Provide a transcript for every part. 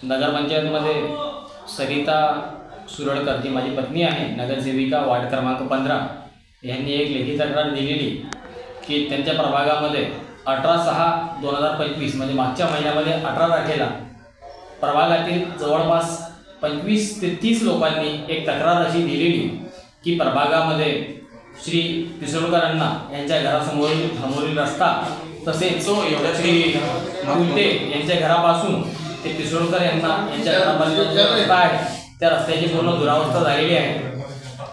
नगरपंचायतमध्ये सरिता सुरळकर जी माझी पत्नी आहे, नगरसेविका वार्ड क्रमांक 15 यांनी एक लेखी तक्रार दिलेली की त्यांच्या प्रभागामध्ये 18/6/2025 म्हणजे मागच्या महिन्यामध्ये 18 तारखेला प्रभागातील जवळपास 25 ते 30 लोकांनी एक तक्रार अशी दिलेली की प्रभागामध्ये श्री पिसोडकरांना यांच्या घरासमोरील रस्ता तसेच श्री कुलते यांच्या घरापासून ते पिसोडकर यांच्या घरापर्यंत रस्ता आहे त्या रस्त्याची पूर्ण दुरावस्था झालेली आहे।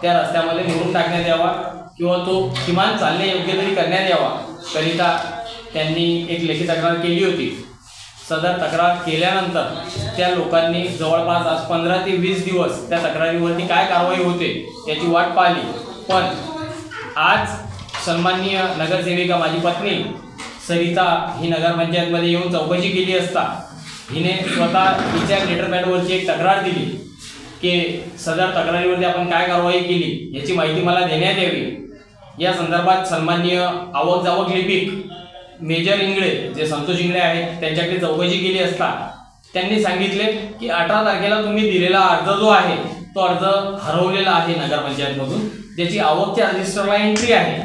त्या रस्त्यामध्ये मुरुम टाकण्यात यावा किंवा तो किमान चालणे योग्य तरी करण्यात यावा करिता त्यांनी एक लेखी तक्रार केली होती। सदर तक्रार केल्यानंतर त्या लोकांनी जवळपास आज 15 ते 20 दिवस त्या तक्रारीवरती काय कारवाई होते याची वाट पाहिली, पण आज सन्माननीय नगरसेविका माझी पत्नी सरिता ही नगरपंचायतमध्ये येऊन चौकशी केली असता हिने स्वतः तिच्या लेटर पॅडवरची एक तक्रार दिली की सदर तक्रारीवरती आपण काय कारवाई केली याची माहिती मला देण्यात यावी। या संदर्भात सन्माननीय आवक जावक लिपिक मेजर इंगळे जे संतोष इंगळे आहेत त्यांच्याकडे चौकशी केली असता त्यांनी सांगितले की 18 तारखेला तुम्ही दिलेला अर्ज जो आहे तो अर्ज हरवलेला आहे नगरपंचायतमधून, ज्याची आवकच्या रजिस्टरला एंट्री आहे,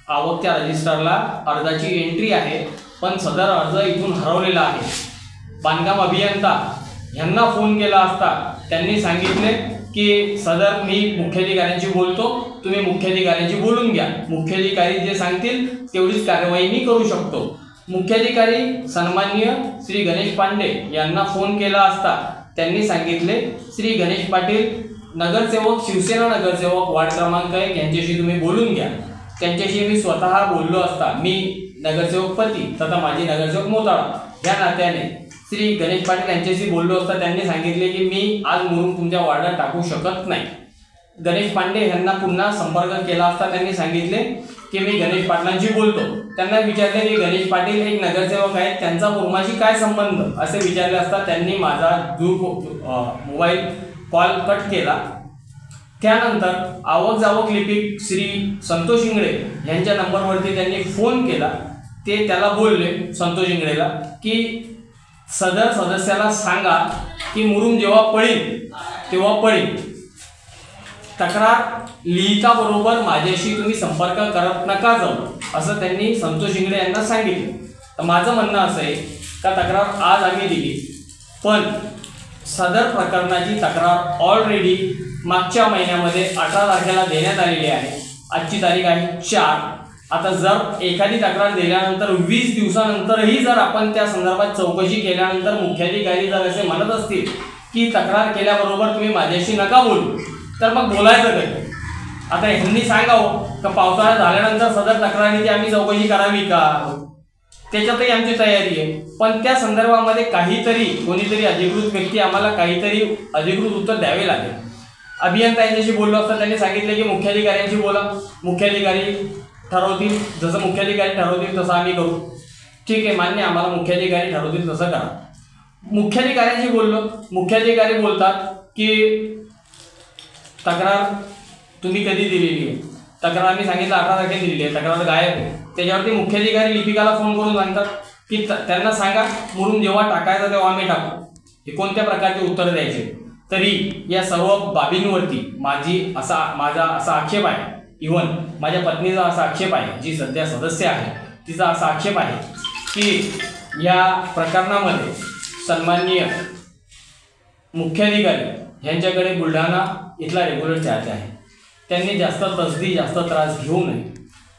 आवकच्या रजिस्टरला अर्जाची एंट्री आहे, पण सदर अर्ज इथून हरवलेला आहे। बांधकाम अभियंता यांना फोन केला असता त्यांनी सांगितले की सदर मी मुख्याधिकाऱ्यांशी बोलतो, तुम्ही मुख्याधिकाऱ्यांशी बोलून घ्या, मुख्याधिकारी जे सांगतील तेवढीच कार्यवाही मी करू शकतो। मुख्याधिकारी सन्माननीय श्री गणेश पांडे यांना फोन केला असता त्यांनी सांगितले श्री गणेश पाटील नगरसेवक शिवसेना नगरसेवक वार्ड क्रमांक 1 यांच्याशी तुम्ही बोलून घ्या। त्यांच्याशी मी स्वतः बोललो असता, मी नगरसेवक पती तथा माझी नगरसेवक मोताळा या नात्याने श्री गणेश पाटील यांच्याशी बोललो असता त्यांनी सांगितले की मी आज मुरुम तुमच्या वार्डात टाकू शकत नाही। गणेश पांडे यांना पुन्हा संपर्क केला असता त्यांनी सांगितले की मी गणेश पाटलांशी बोलतो। त्यांना विचारले की गणेश पाटील एक नगरसेवक आहेत, त्यांचा मुरुमाशी काय संबंध असे विचारले असता त्यांनी माझा मोबाईल कॉल कट केला। त्यानंतर आवक जावक लिपिक श्री संतोष इंगळे यांच्या नंबरवरती त्यांनी फोन केला। ते त्याला बोलले संतोष इंगळेला की सदर सदस्याला सांगा की मुरुम जेव्हा पळील तेव्हा पळील, तक्रार लिहिता बरोबर माझ्याशी तुम्ही संपर्क करत नका जाऊ असं त्यांनी संतोष इंगळे यांना सांगितले। तर माझं म्हणणं असं आहे का तक्रार आज आम्ही दिली, पण सदर प्रकरणाची तक्रार ऑलरेडी मागच्या महिन्यामध्ये 18 तारखेला देण्यात आलेली आहे। आजची तारीख आहे 4। आता जर एखादी तक्रार दिल्यानंतर 20 दिवसानंतरही जर आपण त्या संदर्भात चौकशी केल्यानंतर मुख्याधिकारी जर असे म्हणत असतील की तक्रार केल्याबरोबर तुम्ही माझ्याशी नका बोलू, तर मग बोलायचं कधी? आता ह्यांनी सांगावं का पावसाळा झाल्यानंतर सदर तक्रारीची आम्ही चौकशी करावी का, त्याच्यातही आमची तयारी आहे, पण त्या संदर्भामध्ये काहीतरी कोणीतरी अधिकृत व्यक्ती आम्हाला काहीतरी अधिकृत उत्तर द्यावे लागेल। अभियंता यांच्याशी बोललो असता त्यांनी सांगितले की मुख्याधिकाऱ्यांशी बोला, मुख्याधिकारी ठरवतील, जसं मुख्याधिकारी ठरवतील तसं आम्ही करू। ठीक आहे, मान्य, आम्हाला मुख्याधिकारी ठरवतील तसं करा। मुख्याधिकाऱ्यांशी बोललो, मुख्याधिकारी बोलतात की तक्रार तुम्ही कधी दिलेली आहे, तक्रार आम्ही सांगितलं 18 तारखेला दिलेली आहे, तक्रार गायब आहे। त्याच्यावरती मुख्याधिकारी लिपिकाला फोन करून सांगतात की त्यांना सांगा मुरुम जेव्हा टाकायचा तेव्हा आम्ही टाकू। हे कोणत्या प्रकारचे उत्तर द्यायचे? तरी या सर्व बाबींवरती माझा असा आक्षेप आहे, इव्हन माझ्या पत्नीचा असा आक्षेप आहे, जी सध्या सदस्य आहे तिचा असा आक्षेप आहे की या प्रकरणामध्ये सन्माननीय मुख्याधिकारी यांच्याकडे बुलढाणा इथला रेग्युलर चार्ज आहे, त्यांनी जास्त तसदी जास्त त्रास घेऊ नये।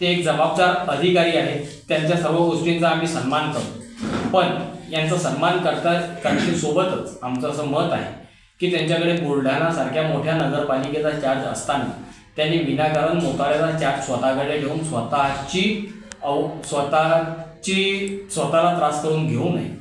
ते एक जबाबदार अधिकारी आहेत, त्यांच्या सर्व गोष्टींचा आम्ही सन्मान करतो, पण यांचा सन्मान करण्यासोबतच आमचं असं मत आहे की त्यांच्याकडे बुलढाणासारख्या मोठ्या नगरपालिकेचा चार्ज असताना त्यांनी विनाकारण मोताळ्याचा चार्ज स्वतःकडे ठेवून स्वतःला त्रास करून घेऊ नये।